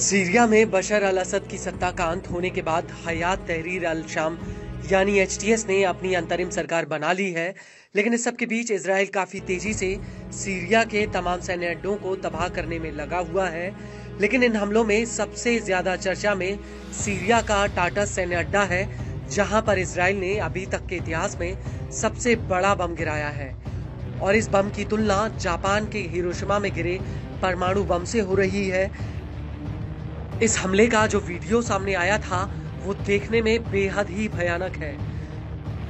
Syria में बशर अल असद की सत्ता का अंत होने के बाद हयात तहरीर अल शाम यानी HTS ने अपनी अंतरिम सरकार बना ली है। लेकिन इस सब के बीच इजराइल काफी तेजी से सीरिया के तमाम सैन्य अड्डों को तबाह करने में लगा हुआ है। लेकिन इन हमलों में सबसे ज्यादा चर्चा में सीरिया का टाटस सैन्य अड्डा है, जहां पर इजराइल ने अभी तक के इतिहास में सबसे बड़ा बम गिराया है। और इस बम की तुलना जापान के हिरोशिमा में गिरे परमाणु बम से हो रही है। इस हमले का जो वीडियो सामने आया था वो देखने में बेहद ही भयानक है।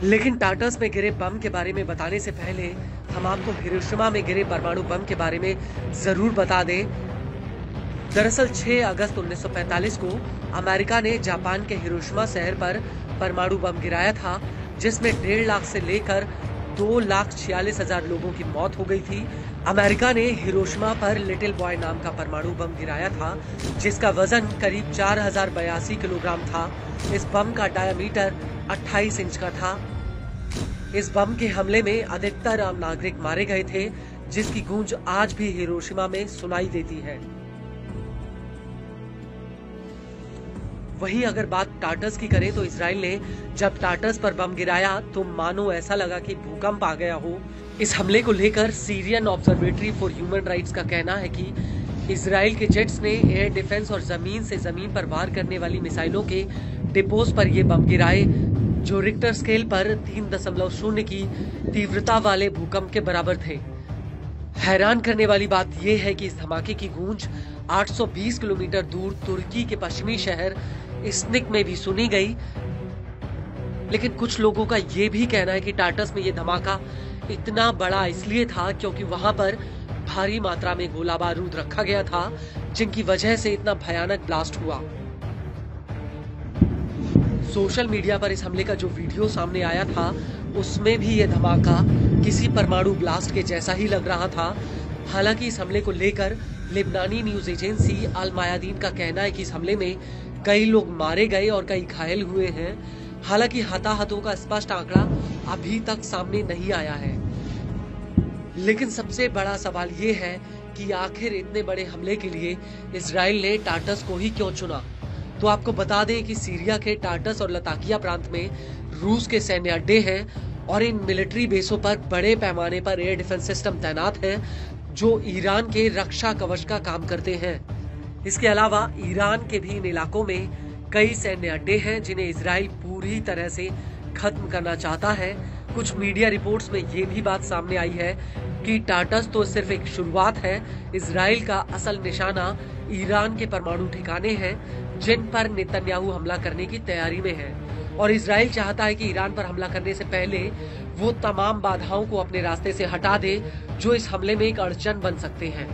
लेकिन टाटस में गिरे बम के बारे में बताने से पहले हम आपको हिरोशिमा में गिरे परमाणु बम के बारे में जरूर बता दें। दरअसल 6 अगस्त 1945 को अमेरिका ने जापान के हिरोशिमा शहर पर परमाणु बम गिराया था, जिसमें 1.5 लाख से लेकर 2,46,000 लोगों की मौत हो गई थी। अमेरिका ने हिरोशिमा पर लिटिल बॉय नाम का परमाणु बम गिराया था, जिसका वजन करीब 4,082 किलोग्राम था। इस बम का डायामीटर 28 इंच का था। इस बम के हमले में अधिकतर आम नागरिक मारे गए थे, जिसकी गूंज आज भी हिरोशिमा में सुनाई देती है। वहीं अगर बात टाटस की करें तो इजराइल ने जब टाटस पर बम गिराया तो मानो ऐसा लगा कि भूकंप आ गया हो। इस हमले को लेकर Syrian observatory for human rights का कहना है कि इजराइल के जेट्स ने एयर डिफेंस और जमीन से जमीन पर वार करने वाली मिसाइलों के डिपोज पर ये बम गिराए, जो रिक्टर स्केल पर 3.0 की तीव्रता वाले भूकंप के बराबर थे। हैरान करने वाली बात यह है कि इस धमाके की गूंज 820 किलोमीटर दूर तुर्की के पश्चिमी शहर इस्निक में भी सुनी गई। लेकिन कुछ लोगों का यह भी कहना है कि टाटस में यह धमाका इतना बड़ा इसलिए था क्योंकि वहां पर भारी मात्रा में गोला बारूद रखा गया था, जिनकी वजह से इतना भयानक ब्लास्ट हुआ। सोशल मीडिया पर इस हमले का जो वीडियो सामने आया था उसमें भी यह धमाका किसी परमाणु ब्लास्ट के जैसा ही लग रहा था। हालांकि इस हमले को लेकर लेबनानी न्यूज एजेंसी अल मायादीन का कहना है कि इस हमले में कई लोग मारे गए और कई घायल हुए हैं। हालांकि हताहतों का स्पष्ट आंकड़ा अभी तक सामने नहीं आया है। लेकिन सबसे बड़ा सवाल ये है कि आखिर इतने बड़े हमले के लिए इजराइल ने टाटस को ही क्यों चुना। तो आपको बता दें कि सीरिया के टाटस और लताकिया प्रांत में रूस के सैन्य अड्डे हैं और इन मिलिट्री बेसों पर बड़े पैमाने पर एयर डिफेंस सिस्टम तैनात हैं, जो ईरान के रक्षा कवच का काम करते हैं। इसके अलावा ईरान के भी इन इलाकों में कई सैन्य अड्डे हैं जिन्हें इजराइल पूरी तरह से खत्म करना चाहता है। कुछ मीडिया रिपोर्ट्स में ये भी बात सामने आई है कि टाटस तो सिर्फ एक शुरुआत है। इजराइल का असल निशाना ईरान के परमाणु ठिकाने हैं, जिन पर नेतन्याहू हमला करने की तैयारी में है। और इजराइल चाहता है कि ईरान पर हमला करने से पहले वो तमाम बाधाओं को अपने रास्ते से हटा दे जो इस हमले में एक अड़चन बन सकते हैं।